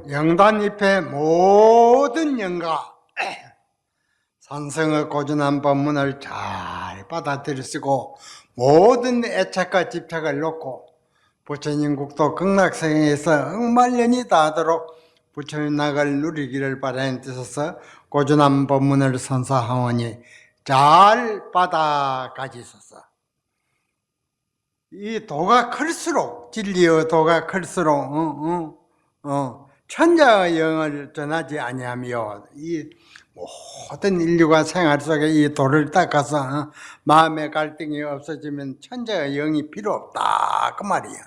영단잎의 모든 영가 산성의 고전한 법문을 잘 받아들여 쓰고 모든 애착과 집착을 놓고 부처님 국도 극락세계에서 억만년이 다하도록 부처님 낙을 누리기를 바라는 뜻에서 고전한 법문을 선사하오니 잘 받아가지소서. 이 도가 클수록, 진리의 도가 클수록 천자의 영을 전하지 아니하며 이 모든 인류가 생활 속에 이 도를 닦아서 마음의 갈등이 없어지면 천자의 영이 필요 없다 그 말이야.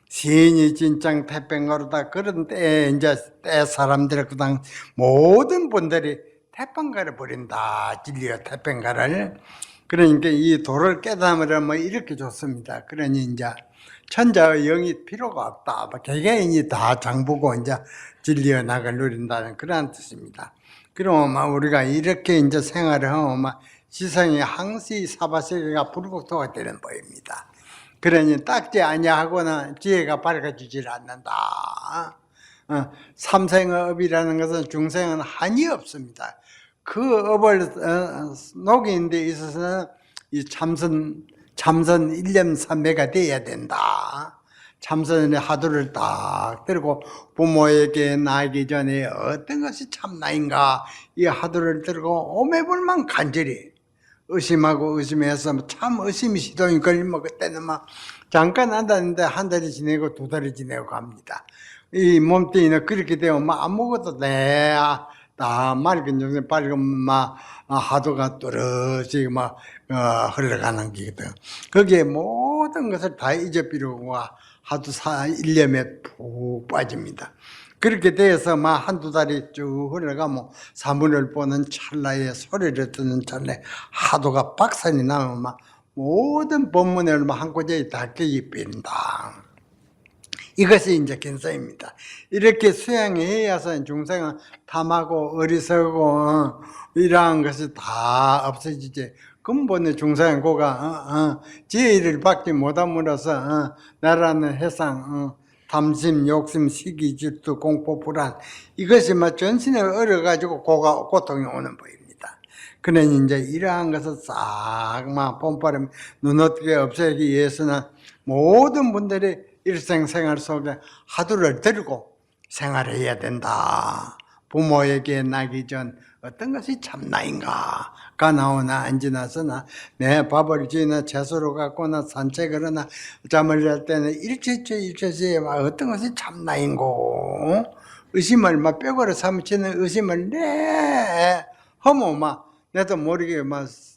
시인이 진짱 태평가로다. 그런 때에 이제 때 사람들 그당 모든 분들이 태평가를 버린다. 진리의 태평가를. 그러니까 이 도를 깨달으면 뭐 이렇게 좋습니다. 그러니 이제 천자의 영이 필요가 없다. 개개인이 다 장보고 이제 진리의 낙을 누린다는 그런 뜻입니다. 그러면 우리가 이렇게 이제 생활을 하면 지성이 항시 사바세계가 불국토가 되는 법입니다. 그러니 닦지 아니하고는 지혜가 밝아지질 않는다. 삼생의 업이라는 것은 중생은 한이 없습니다. 그 업을 녹이는 데 있어서는 이 참선 일념삼매가 돼야 된다. 참선의 하도를 딱 들고 부모에게 나기 전에 어떤 것이 참나인가 이 하도를 들고 오매불만 간절히 의심하고 의심해서 참 의심이 시동이 걸리면 그때는 막 잠깐 한다는데 한 달이 지내고 두 달이 지내고 갑니다. 이 몸뚱이는 그렇게 되면 막 아무것도 다 맑은 정신 밝은 막 하도가 또렷이 막 흘러가는 게거든. 거기에 모든 것을 다 잊어버리고 하도 일념에 푹 빠집니다. 그렇게 돼서 막 한두 달이 쭉 흘러가면 사문을 보는 찰나에 소리를 듣는 찰나에 하도가 박산이 나면 막 모든 법문을 한 곳에 다 끼입힌다. 이것이 이제 근사입니다. 이렇게 수양해야서 중생은 탐하고 어리석고 이러한 것이 다 없어지지. 근본의 중생은 고가 지혜를 받지 못함으로써 나라는 해상 탐심, 욕심, 시기, 질투, 공포, 불안 이것이 막 전신을 얼어가지고 고통이 오는 법입니다. 그러니 이제 이러한 것을 싹 봄바람 눈어떻게 없애기 위해서는 모든 분들이 일생생활 속에 하도를 들고 생활해야 된다. 부모에게 나기 전 어떤 것이 참나인가가 나오나 안 지나서나 내 밥을 지나 채소로 갖거나 산책을 하나 잠을 잘 때는 일체처에 어떤 것이 참나인고 의심을 막 뼈고를 삼치는 의심을 하면 내도 모르게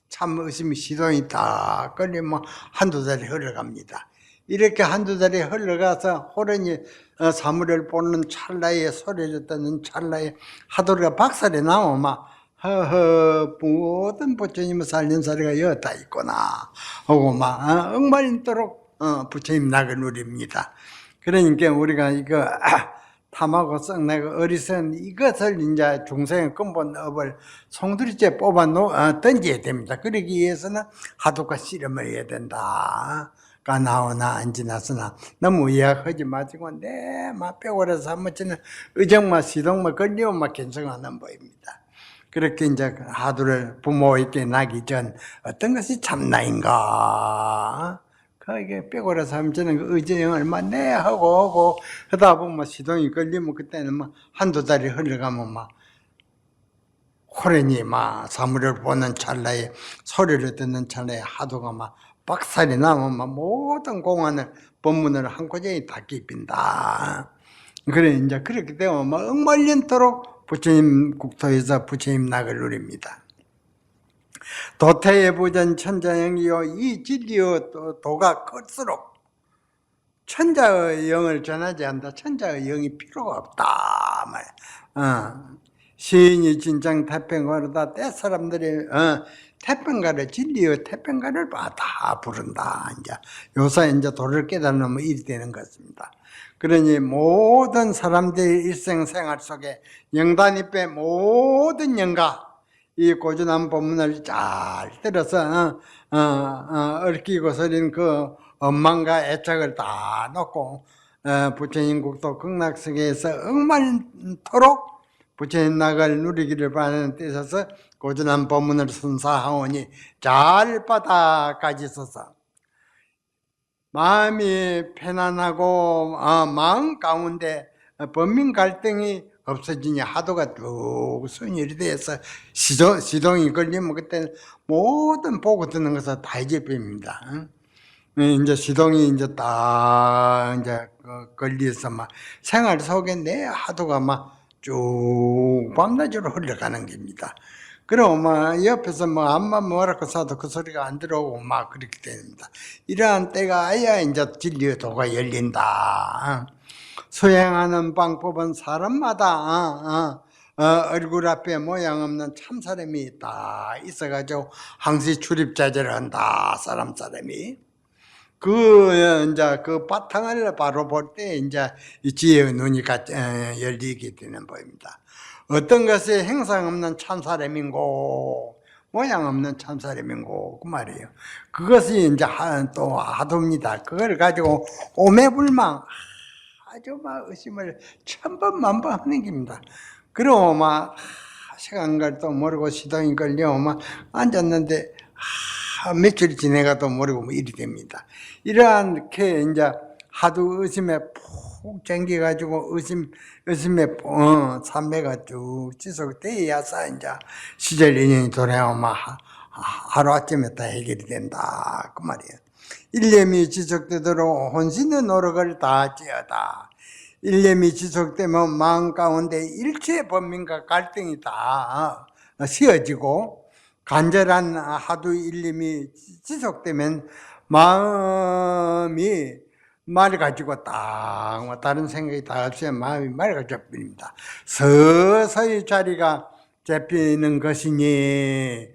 참 의심이 시동이 딱 걸리면 한두 달이 흘러갑니다. 이렇게 한두 달이 흘러가서 호련히 사물을 보는 찰나에 소리를 듣는 찰나에 하도가 박살이 나면 모든 부처님의 살림살이가 여다 있구나 하고 엉말린도록 부처님 낙을 누립니다. 그러니까 우리가 이거 탐하고 썩내고 어리석은 이것을 이제 중생의 근본 업을 송두리째 뽑아 던져야 됩니다. 그러기 위해서는 하도가 씨름을 해야 된다. 가 나오나 안 지나서나 너무 이야기하지 마시고 뼈고라 사무치는 의정마 시동마 걸리면 견성하는 법입니다. 그렇게 이제 하도를 부모에게 나기 전 어떤 것이 참나인가 그게 뼈고라 사무치는 그 의정을 하고 하다 보면 시동이 걸리면 그때는 한두 달이 흘러가면 호련히 사물을 보는 찰나에 소리를 듣는 찰나에 하도가 박살이 나면 모든 공안을 법문을 한 곳에 다 끼빈다. 그래 이제 그렇게 되면 억만년도록 부처님 국토에서 부처님 낙을 누립니다. 도태의 부전 천자영이요 이 진리의 도가 클수록 천자의 영을 전하지 않다. 천자의 영이 필요가 없다 말. 시인이 진짱 태평가로다. 때 사람들이 태평가를 진리의 태평가를 다 부른다. 이제 요새 이제 도를 깨달으면 일이 되는 것입니다. 그러니 모든 사람들의 일생생활 속에 영단잎의 모든 영가 이 고전한 법문을 잘 들어서 얽히고 서린 그 원망과 애착을 다 놓고 부처님 국도 극락성에서 억만토록 부처님 낙을 누리기를 바라는 뜻에서 고전한 법문을 선사하오니 잘 바다까지 서서 마음이 편안하고 마음 가운데 범민 갈등이 없어지니 하도가 쭉 순일이 돼서 시동이 걸리면 그때는 모든 보고 듣는 것은 다 잊어버립니다. 이제 시동이 이제 딱 이제 걸려서 막 생활 속에 내 하도가 막 쭉 밤낮으로 흘러가는 겁니다. 그럼 막 옆에서 뭐 암만 뭐라고 써도 그 소리가 안 들어오고 막 그렇게 됩니다. 이러한 때가 아야 이제 진리의 도가 열린다. 수행하는 방법은 사람마다 얼굴 앞에 모양 없는 참 사람이 있다. 있어가지고 항시 출입자재를 한다. 사람이. 이제 그 바탕을 바로 볼 때 이제 지혜의 눈이 열리게 되는 법입니다. 어떤 것이 행상 없는 참사람인고 모양 없는 참사람인고 그 말이에요. 그것이 이제 또 하도입니다. 그걸 가지고 오매불망 아주 막 의심을 천번 만번 하는 겁니다. 그러고 막 시간 갈 또 모르고 시동이 걸려 막 앉았는데 며칠 지내가도 모르고 뭐 이리 됩니다. 이러한게 이제 하도 의심에 푹 쟁겨가지고 의심에 삼매가 쭉 지속돼야서 이제 시절 인연이 돌아오면 하루아침에 다 해결이 된다 그 말이에요. 일념이 지속되도록 혼신의 노력을 다하지어다. 일념이 지속되면 마음 가운데 일체 범민과 갈등이 다 씌어지고 간절한 하도 일념이 지속되면 마음이 맑아지고 딱 다른 생각이 다 없으면 마음이 맑아져 버립니다. 서서히 자리가 잡히는 것이니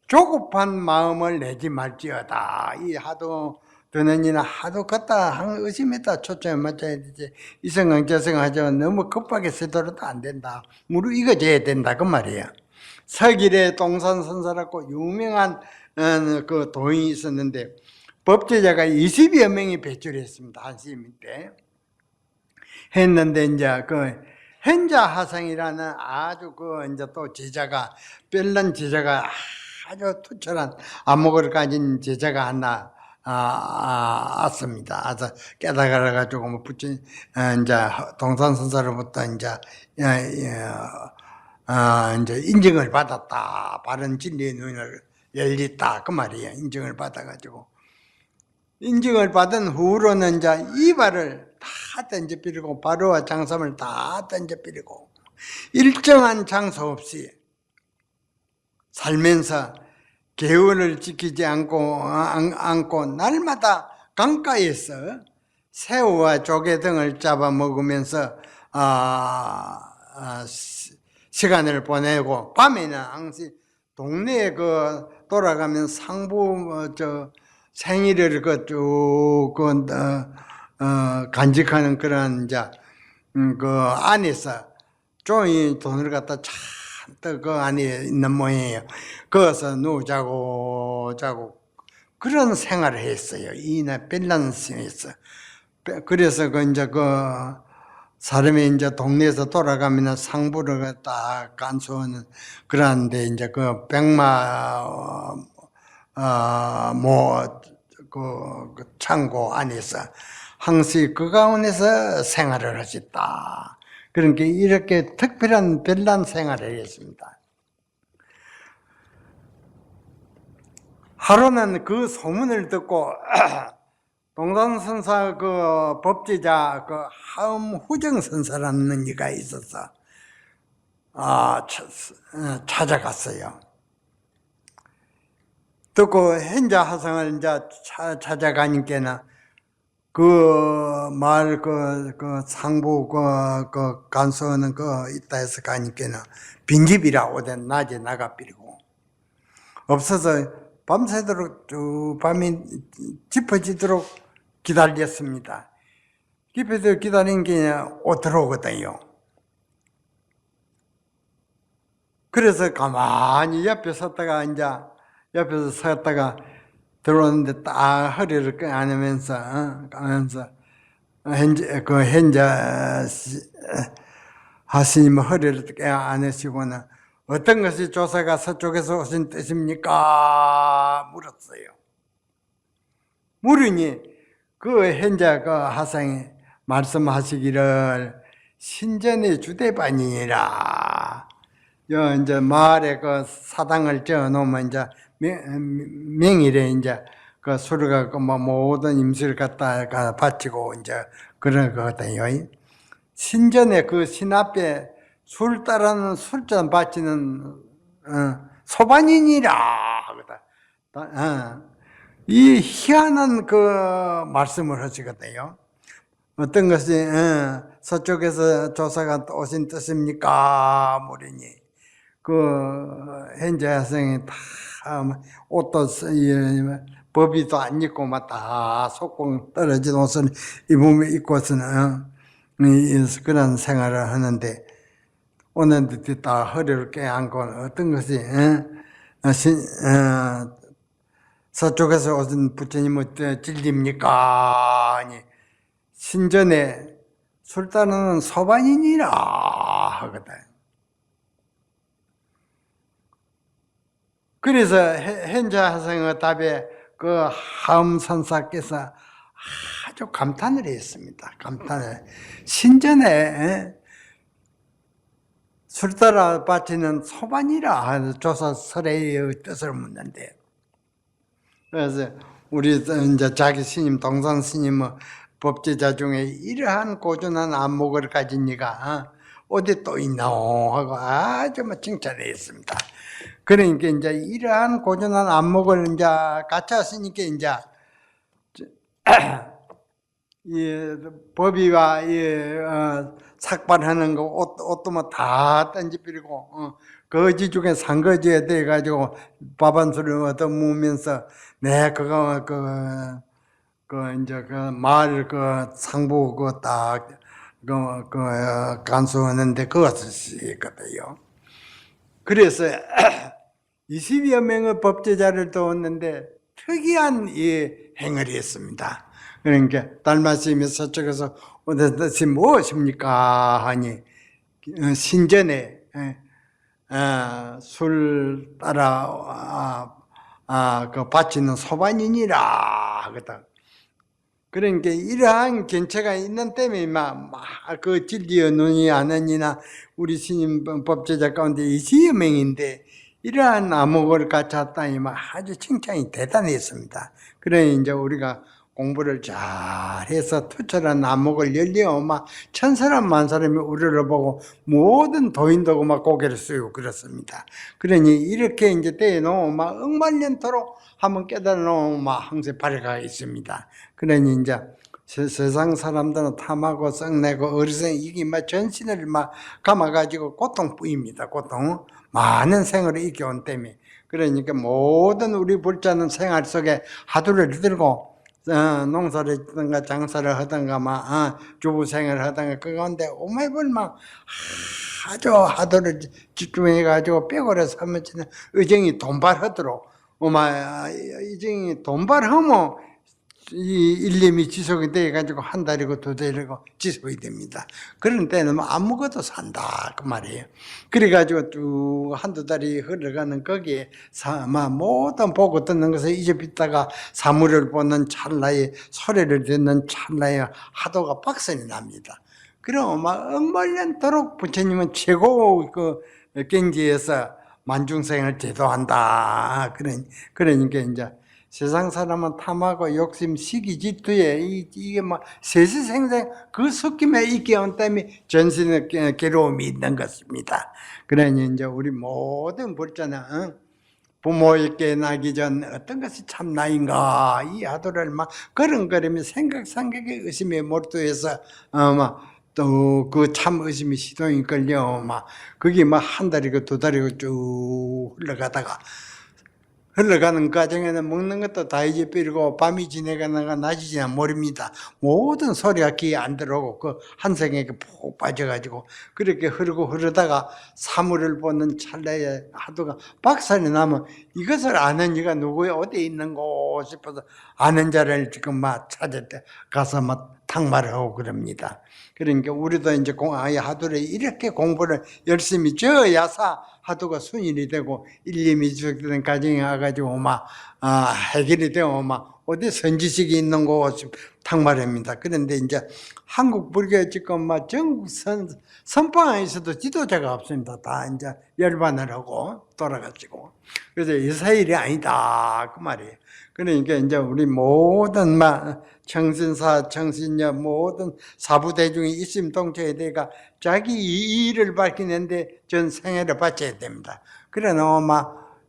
조급한 마음을 내지 말지어다. 이 하도 되는 이나 하도 걷다 의심했다 초점에 맞춰야 되지. 이 생각 저 생각 하죠. 너무 급하게 서둘러도 안 된다. 무릎 익어져야 된다 그 말이에요. 서길에 동산선사라고 유명한 그 도인이 있었는데 법제자가 20여 명이 배출했습니다. 한시임 때 했는데 이제 그 현자하상이라는 아주 이제 또 제자가 별난 제자가 아주 투철한 안목을 가진 제자가 하나 왔습니다. 와서 깨달아 가지고 뭐 부처님 이제 동산선사로부터 이제 이제 인정을 받았다. 바른 진리의 눈을 열렸다. 그 말이에요. 인정을 받아가지고. 인정을 받은 후로는 이제 이발을 다 던져버리고, 바로와 장삼을 다 던져버리고, 일정한 장소 없이 살면서 계율을 지키지 않고 날마다 강가에서 새우와 조개 등을 잡아 먹으면서 시간을 보내고 밤에는 항상 동네에 돌아가면 상부 생일을 쭉 간직하는 그런 이제 그 안에서 종이 돈을 갖다 잔뜩 그 안에 있는 모양이에요. 거기서 누우자고 자고 그런 생활을 했어요. 이나 벨란스에서. 그래서 이제 사람이 이제 동네에서 돌아가면 상부를 딱 간수하는 그런데 이제 창고 안에서 항시 그 가운데서 생활을 하셨다. 그러니까 이렇게 특별한 별난 생활을 했습니다. 하루는 그 소문을 듣고 동산선사 법제자 하엄후정선사라는 이가 있어서 찾아갔어요. 듣고 현자하상을 이제 찾아가니까는 상부 간수하는 있다 해서 가니까는 빈집이라 오전 낮에 나가버리고 없어서 밤새도록 쭉 밤이 짚어지도록 기다렸습니다. 깊이도 기다린 게 들어오거든요. 그래서 가만히 옆에서 섰다가 들어오는데 딱 허리를 안으면서 현자 하시님 허리를 안으시고는 어떤 것이 조사가 서쪽에서 오신 뜻입니까? 물었어요. 물으니 그 현자 그 하상이 말씀하시기를 신전의 주대반이니라. 이제 마을에 그 사당을 지어 놓으면 이제 명일에 이제 그 술을 갖고 뭐 모든 임시를 갖다가 바치고 이제 그런 거거든요. 신전에 그 신 앞에 술 따라는 술잔 바치는 소반이니라. 이 희한한 그 말씀을 하시거든요. 어떤 것이 서쪽에서 조사가 오신 뜻입니까? 물으니 그 현재 학생이 다 옷도 법이도 안 입고 막 다 속공 떨어진 옷을 입고서는 그런 생활을 하는데 오늘 다 허리를 껴안고 어떤 것이 서쪽에서 오신 부처님은 진리입니까? 아니 신전에 술 따르는 소반이니라 하거든. 그래서 현재 학생의 답에 그 하음선사께서 아주 감탄을 했습니다. 감탄을. 신전에 술 따라 바치는 소반이라 조사설의 뜻을 묻는데, 그래서 우리 이제 자기 스님, 동산 스님은 법제자 중에 이러한 고준한 안목을 가진 이가 어디 또 있나오 하고 아주 칭찬을 했습니다. 그러니까 이제 이러한 고준한 안목을 이제 갖췄으니까 이제 이 법이와 이 삭발하는 거 옷도 뭐 다 던지버리고 거지 중에 산거지에 돼 가지고 밥 한 술을 얻어 먹으면서 그거 이제 그 마을 그 상부 간수하는데 그것을 쓰거든요. 그래서 20여 명의 법제자를 도왔는데 특이한 이 행을 했습니다. 그러니까 달마스님이 서쪽에서 오는 뜻이 무엇입니까? 하니 신전에 술 따라 그 바치는 소반이니라 하거든. 그러니까 이러한 견체가 있는 때문에 그 진리의 눈이 아느니나 우리 스님 법제자 가운데 20여 명인데 이러한 암흑을 갖췄다니 아주 칭찬이 대단했습니다. 그래 이제 우리가 공부를 잘해서 투철한 암흑을 열려 천사람 만사람이 우리를 보고 모든 도인도 고개를 숙이고 그렇습니다. 그러니 이렇게 이제 떼놓으면 억만년토록 한번 깨달아 놓으면 항상 발효가 있습니다. 그러니 이제 세상 사람들은 탐하고 썩내고 어리석은 이게 전신을 감아가지고 고통뿐입니다. 고통. 많은 생활을 이겨온 때문에. 그러니까 모든 우리 불자는 생활 속에 하두를 들고 농사를 하든가 장사를 하든가 주부 생활을 하든가 그 가운데 오매불 아주 하도를 집중해가지고 뼈고려 삼으치는 의정이 돈발하도록 의정이 돈발하면 이 일념이 지속이 돼가지고 한 달이고 두 달이고 지속이 됩니다. 그런 때는 아무것도 산다 그 말이에요. 그래가지고 쭉 한두 달이 흘러가는 거기에 모든 보고 듣는 것을 잊어빗다가 사물을 보는 찰나에 소리를 듣는 찰나에 하도가 박선이 납니다. 그럼 억만년도록 부처님은 최고 그 경지에서 만중생을 제도한다. 그러니까 이제 세상 사람은 탐하고 욕심, 시기, 질투에 이게 세세생생 그 섞임에 있게 온 때문에 전신의 괴로움이 있는 것입니다. 그러니 이제 우리 모든 불자는 부모에게 나기 전 어떤 것이 참나인가 이 하도를 걸음걸음이 생각에 의심에 몰두해서 또 그 참 의심이 시동이 걸려 그게 한 달이고 두 달이고 쭉 흘러가다가 흘러가는 과정에는 먹는 것도 다 잊어버리고 밤이 지나가나가 낮이 지나 모릅니다. 모든 소리가 귀에 안 들어오고 그 한생에 푹 빠져가지고 그렇게 흐르다가 사물을 보는 찰나에 하도가 박살이 나면 이것을 아는 이가 누구야 어디에 있는고 싶어서 아는 자를 지금 막 찾을 때 가서 막 탕말을 하고 그럽니다. 그러니까 우리도 이제 하도를 이렇게 공부를 열심히 져야사 하도가 순인이 되고 1, 2미 주된 가정에 와가지고 해결이 되고 어디 선지식이 있는 곳 탕말입니다. 그런데 이제 한국 불교에 지금 전국 선방에서도 지도자가 없습니다. 다 이제 열반을 하고 돌아가시고 그래서 이사일이 아니다 그 말이에요. 그러니까 이제 우리 모든 청신사, 청신녀 모든 사부대중이 있음동체에 대가 자기 이의를 밝히는데 전 생애를 바쳐야 됩니다. 그래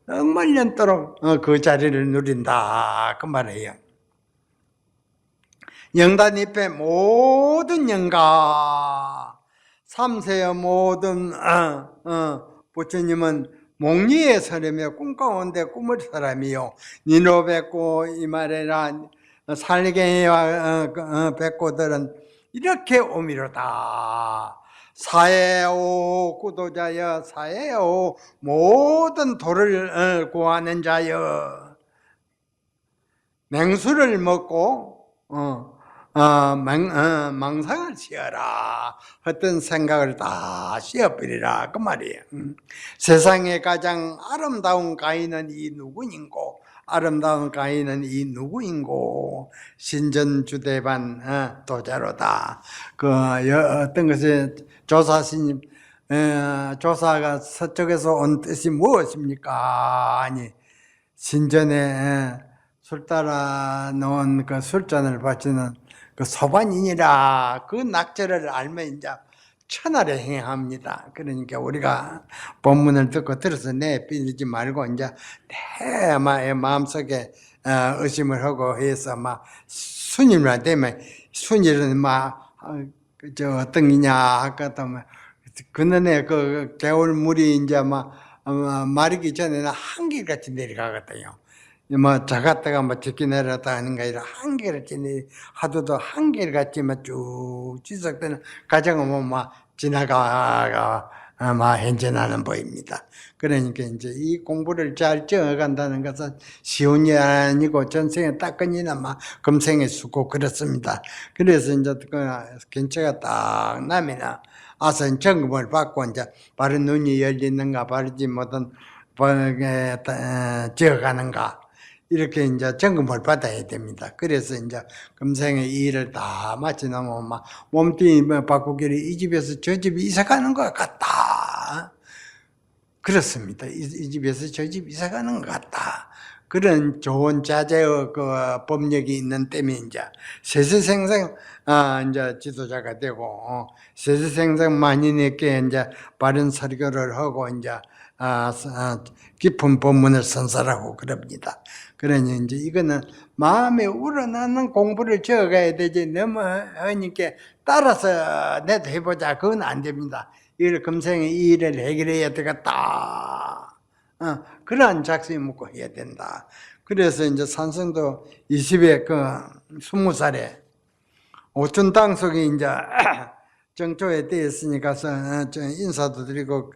억만년도록 그 자리를 누린다 그 말이에요. 영단입회 모든 영가 3세의 모든 부처님은 목리에 서려며 꿈 가운데 꿈을 사람이요 니노 뵙고 이 말에라 살갱이와 백고들은 이렇게 오미로다. 사해오 구도자여 사해오 모든 도를 구하는 자여 맹수를 먹고 망상을 씌어라. 어떤 생각을 다 씌어버리라 그 말이에요. 세상에 가장 아름다운 가인은 이 누구인고 아름다운 가인은 이 누구인고 신전주대반 도자로다. 어떤 것에 조사스님 조사가 서쪽에서 온 뜻이 무엇입니까? 아니 신전에 술 따라 놓은 그 술잔을 바치는 그 소반이니라 그 낙제를 알면 이제 천하를 행합니다. 그러니까 우리가 본문을 듣고 들어서 내삐지지 말고 이제 내 마음속에 의심을 하고 해서 순위만 되면 순위는 어떤 이냐 아까도 그는에 그 개울물이 이제 마르기 전에는 한결같이 내려가거든요. 작았다가 적게 내려갔다 하는 게 아니라 한결같이 하도도 한결같이 쭉 지속되는 과정은 지나가가 현존하는 법입니다. 그러니까 이제 이 공부를 잘 지어간다는 것은 쉬운 일 아니고 전생에 따끈이나 금생에 수고 그렇습니다. 그래서 이제 근처가 딱 나면 아선 점검을 받고 이제 바른 눈이 열리는가 바르지 못한 지어가는가 이렇게 이제 점검을 받아야 됩니다. 그래서 이제 금생의 이 일을 다 마치 놓으면 몸뚱이 바꾸기를 이 집에서 저 집에 이사 가는 것 같다. 그렇습니다. 이 집에서 저 집 이사 가는 것 같다. 그런 좋은 자제의 그 법력이 있는 때문에 이제 세세생생 이제 지도자가 되고 세세생생 만인에게 이제 바른 설교를 하고 이제 깊은 법문을 선설하고 그럽니다. 그러니 이제 이거는 마음에 우러나는 공부를 적어가야 되지 너무 하니까 따라서 내도 해보자 그건 안 됩니다. 이걸 금생에 이 일을 해결해야 되겠다. 그러한 작심이 묻고 해야 된다. 그래서 이제 산성도 20에 20살에 오천 땅속에 이제 정초에 되었으니까 인사도 드리고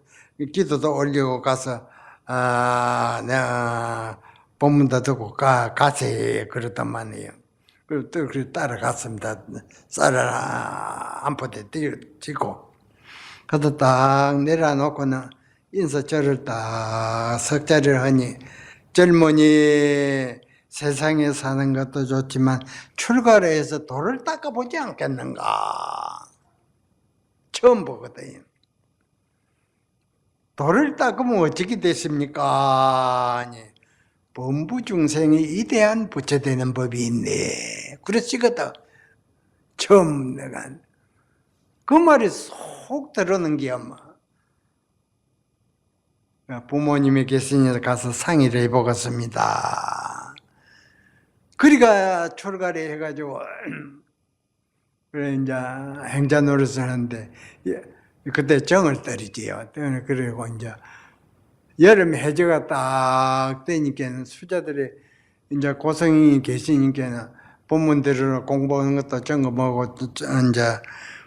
기도도 올리고 가서 내가 법문도 듣고 가세 그랬단 말이에요. 그리고 또 따라갔습니다. 쌀을 한 포대 쥐고 가서 딱 내려놓고는 인사절을 딱 석자를 하니 젊은이 세상에 사는 것도 좋지만 출가를 해서 돌을 닦아보지 않겠는가 처음 보거든요. 돌을 닦으면 어떻게 됐습니까? 아니, 범부중생이 이대한 부처되는 법이 있네. 그랬지거든. 처음 내가 그 말이 속 들어오는 게 부모님이 계시니 가서 상의를 해보겠습니다. 그리가 출가를 해가지고 그래 이제 행자 노릇을 하는데 그때 정을 떨이지요. 그리고 이제 여름 해제가 딱 되니까는 수자들이 이제 고성이 계시니까는 본문대로 공부하는 것도 점검하고 이제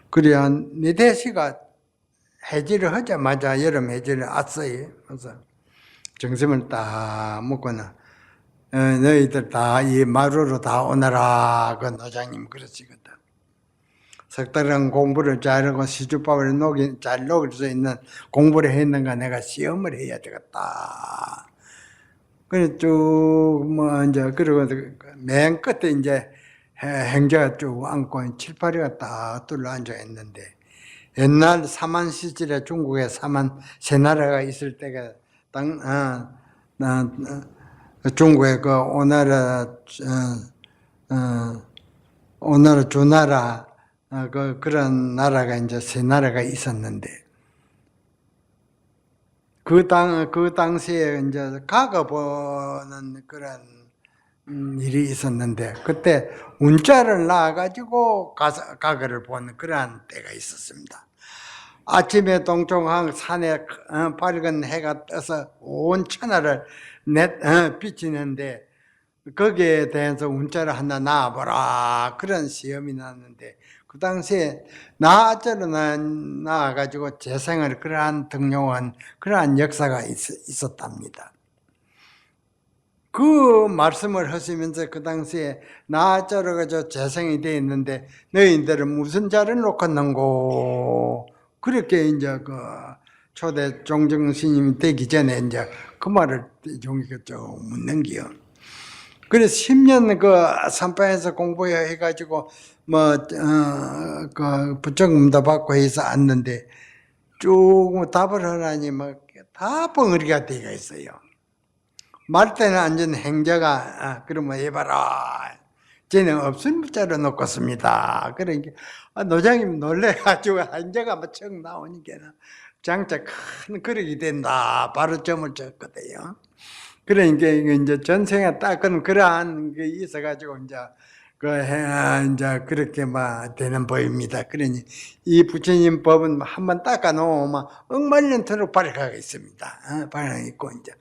그래야 네대 씨가 해지를 하자마자 여름 해지를 왔어요. 그래서 정심을 딱 먹고는 너희들 다 이 마루로 다 오너라. 그 노장님 그러시거든. 석 달간 공부를 잘하고 시주밥을 잘 녹일 수 있는 공부를 했는가 내가 시험을 해야 되겠다. 그래 쭉 뭐 이제 그러고 맨 끝에 이제 행자가 쭉 앉고 7, 8위가 딱 둘러 앉아 있는데 옛날 사만 시절에 중국에 사만 세 나라가 있을 때가 중국의 그 오나라 주나라 그런 나라가 이제 세 나라가 있었는데 그 당시에 이제 가가 보는 그런 일이 있었는데 그때 운자를 낳아가지고 가거를 보는 그러한 때가 있었습니다. 아침에 동쪽항 산에 밝은 해가 떠서 온 천하를 비치는데 거기에 대해서 운자를 하나 낳아보라 그런 시험이 났는데 그 당시에 나아자로 나와가지고 재생을 그러한 등용한 그러한 역사가 있었답니다. 그 말씀을 하시면서 그 당시에 나아자로 가지고 재생이 되어 있는데 너희들은 무슨 자를 놓겠는고 그렇게 이제 그 초대 종정 스님이 되기 전에 이제 그 말을 종이가 좀 묻는 기요. 그래서 10년 그 선방에서 공부해가지고 그 부처금도 받고 해서 왔는데 쭉 답을 하라니 다 벙어리가 되어 있어요. 말 때는 앉은 행자가 그러면 해봐라. 쟤는 없은 문자로 놓겠습니다. 그러니까 노장님 놀래가지고 행자가 척 나오니까 장차 큰 그릇이 된다. 바로 점을 쳤거든요. 그러니까 이제 전생에 딱 그러한 게 있어가지고 이제 이제 그렇게 되는 법입니다. 그러니 이 부처님 법은 한번 닦아 놓으면 억만년토록 발효가 있습니다. 발효가 있고 이제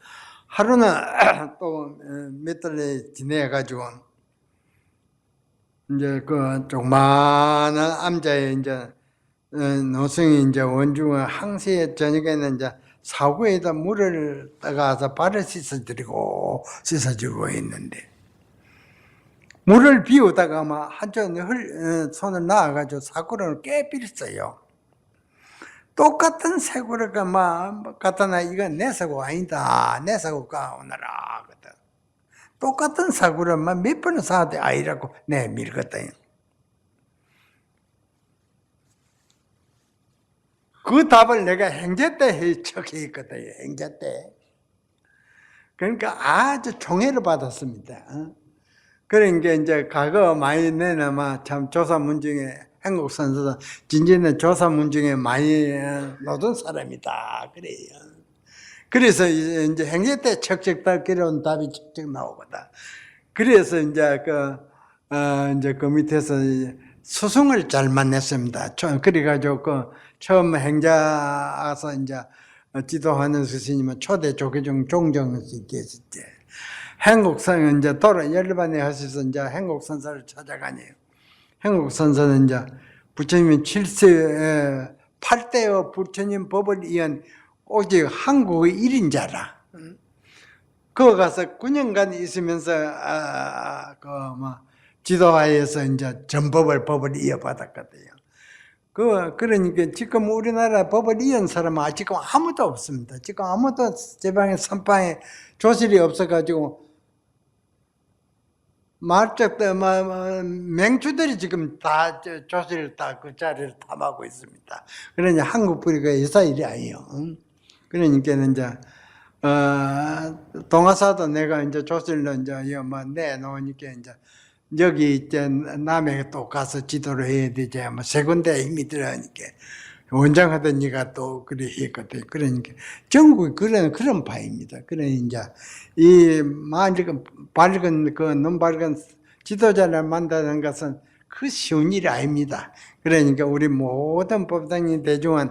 하루는 또 몇 달에 지내가지고 이제 그 조그마한 암자에 이제 노승이 이제 원중의 항시의 저녁에는 이제 사구에다 물을 떠가서 발을 씻어주고 있는데 물을 비우다가 한쪽 손을 놔가지고 사구를 깨빌었어요. 똑같은 새구르가 갖다나 이건 내 사구 아니다. 내 사구가 오너라. 똑같은 사구를 몇 번을 사도 아니라고 내 밀거든. 그 답을 내가 행제 때 척했거든. 행제 때. 그러니까 아주 총애를 받았습니다. 그러니까 이제 과거 많이 내나 참 조사문 중에 한국 선수도 진진은 조사문 중에 많이 놓은 사람이다. 그래요. 그래서 이제 행제 때 척척달기로운 답이 척척 나오거든. 그래서 이제 그 밑에서 수승을 잘 만났습니다. 그래가지고 처음 행자서 이제 지도하는 스님은 초대 조계종 종정이 계셨지. 행국선 이제 열반에 하셔서 이제 행국선사를 찾아가네요. 행국선사는 이제 부처님이 7세 8대의 부처님 법을 이은 오직 한국의 1인자라. 거기 가서 9년간 있으면서 지도하에서 이제 법을 이어받았거든요. 그러니까 지금 우리나라 법을 이은 사람은 지금 아무도 없습니다. 지금 아무도 제방에 선방에 조실이 없어가지고 말적 때 맹주들이 지금 다 조실을 다 그 자리를 탐하고 있습니다. 그러니 한국 뿌리가 이사일이 아니에요. 그러니까 이제 동화사도 내가 이제 조실로 이제 내놓으니까 이제 여기 이제 남해 또 가서 지도를 해야 되지 세 군데 힘이 들어가니까 원장하던 니가 또 그래 했거든. 그러니까 전국이 그런 바입니다. 그러니 이제 이 밝은 눈 밝은 지도자를 만나는 것은 그 쉬운 일이 아닙니다. 그러니까 우리 모든 법당인 대중은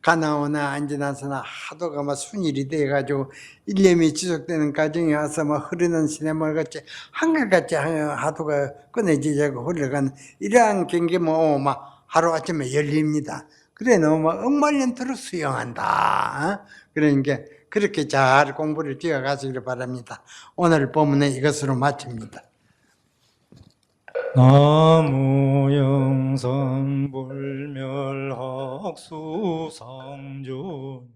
가나오나 안지나서나 하도가 막 순일이 돼가지고 일념이 지속되는 과정에 와서 뭐 흐르는 시냇물 같이 한결같이 하도가 끊어지자고 흘러가는 이러한 경계 막 하루아침에 열립니다. 그래 너무 억만년토록 수용한다. 그러니까 그렇게 잘 공부를 지어가시길 바랍니다. 오늘 본문은 이것으로 마칩니다. 나무영상 불멸학수상존